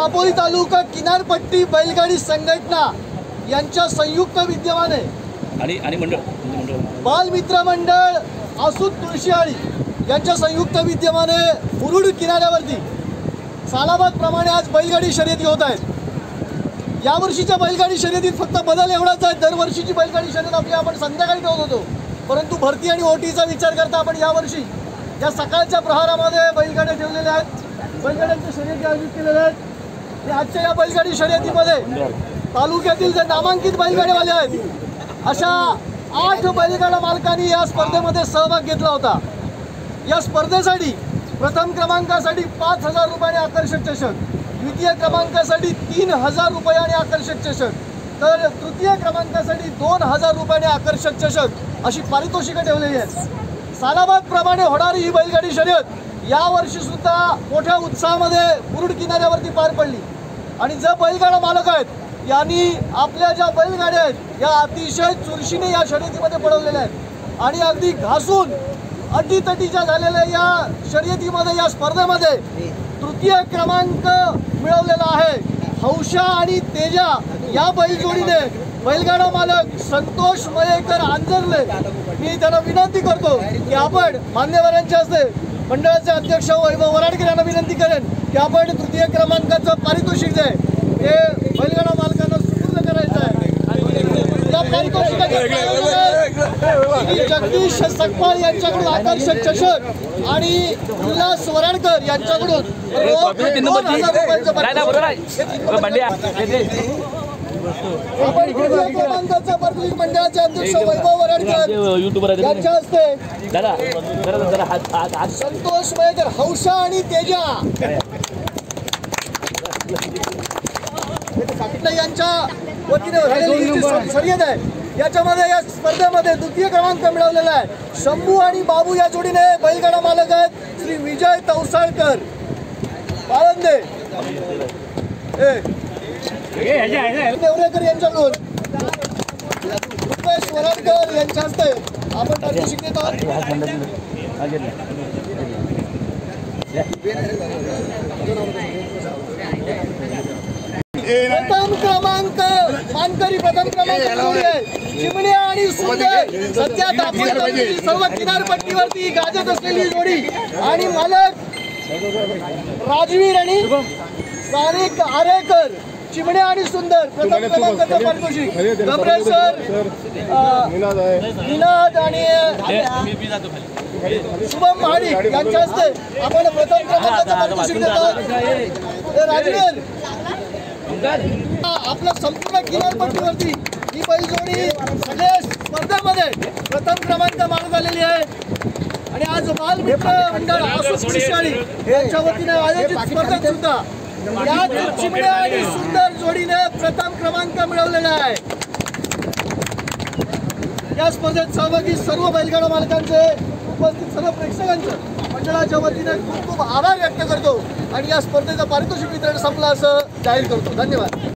दापोली तालुका किनारपट्टी बैलगाडी संघटना यांच्या संयुक्त विद्यमाने आणि मंडळ बालमित्र मंडळ आसूत तुळशीआळी यांच्या संयुक्त विद्यमाने मुरुड किनाऱ्यावरती सालाबाद प्रमाणे आज बैलगाडी शर्यती होत आहेत। यावर्षीच्या बैलगाडी शर्यतीत फक्त बदल एवढाच आहे, दरवर्षीची बैलगाडी शर्यत आपली आपण संध्याकाळी ठेवत होतो, परंतु भरती आणि ओटीचा विचार करता आपण यावर्षी या सकाळच्या प्रहारामध्ये बैलगाड्या ठेवलेल्या आहेत, बैलगाड्यांच्या शर्यती आयोजित केलेल्या आहेत। आजच्या या बैलगाडी शर्यतीमध्ये तालुक्यातील जे नामांकित बैलगाड्यावाले आहेत अशा 8 बैलगाडा मालकांनी या स्पर्धेमध्ये सहभाग घेतला होता। या स्पर्धेसाठी प्रथम क्रमांकासाठी 5,000 रुपयाने आकर्षक चषक, द्वितीय क्रमांकासाठी 3,000 रुपयाने आकर्षक चषक, तर तृतीय क्रमांकासाठी 2,000 रुपयाने आकर्षक चषक अशी पारितोषिकं ठेवलेली आहेत। सालाबाद प्रमाणे होणारी ही बैलगाडी शर्यत यावर्षी सुद्धा मोठ्या उत्साहामध्ये मुरुड किनाऱ्यावरती पार पडली आणि जे बैलगाडा मालक आहेत यांनी आपल्या ज्या बैलगाड्या आहेत या अतिशय चुरशीने या शर्यतीमध्ये पडवलेल्या आहेत आणि अगदी घासून अटीतटीच्या झालेल्या या शर्यतीमध्ये या स्पर्धेमध्ये तृतीय क्रमांक मिळवलेला आहे। हौशा आणि तेजा या बैलजोडीने बैलगाडा मालक संतोष मयेकर आंजरले, मी त्यांना विनंती करतो की आपण मान्यवरांच्या हस्ते मंडळाचे अध्यक्ष वैभव वराडकर यांना विनंती करेन की आपण तृतीय क्रमांकाचं पारितोषिक जे ते बैलगाडा मालकांना सुपूर्द करायचं आहे। या जगदीश सकपाळ यांच्याकडून आकर्षक चषक आणि उल्हास वराडकर यांच्याकडून क्रमांकाचा पारितोषिक मंडळाचे अध्यक्ष वैभव वराडकर यांच्या हस्ते संतोष मयेकर हौशा आणि तेजा यांच्या वतीने झालेली शर्यत आहे। याच्यामध्ये या स्पर्धेमध्ये द्वितीय क्रमांक मिळवलेला आहे। शंभू आणि बाबू या जोडीने बैलगाडा मालक आहेत श्री विजय तवसाळकर पाळंदे नेवरेकर यांच्याकडून रुपेश वराडकर यांच्या हस्ते आपण पारितोषिक देत आहोत। प्रथम क्रमांक मानकरी प्रथम क्रमांक चिमणी आणि सुंदर सध्या दापोली सर्व किनारपट्टीवरती गाजत असलेली जोडी आणि मालक राजवीर आणि सारिक आरेकर चिमण्या आणि सुंदर प्रथम क्रमांकाचं पारितोषिक गब्रेसर निनाद आणि शुभम महाडिक यांच्या हस्ते आपण प्रथम क्रमांकाचं पारितोषिक देत आहोत। राजवीर आपल्या संपूर्ण किनारपट्टीवरती ही बैलजोडी सगळ्या स्पर्धेमध्ये प्रथम क्रमांक मानत आलेली आहे आणि आज बालमित्र मंडळ आसूत तुळशीआळी यांच्या वतीने आयोजित स्पर्धेत सुद्धा या चिमण्या आणि सुंदर जोडीने प्रथम क्रमांक मिळवलेला आहे। या स्पर्धेत सहभागी सर्व बैलगाडा मालकांचे उपस्थित सर्व प्रेक्षकांचे मंडळाच्या वतीने खूप खूप आभार व्यक्त करतो आणि या स्पर्धेचं पारितोषिक वितरण संपलं असं जाहीर करतो। धन्यवाद।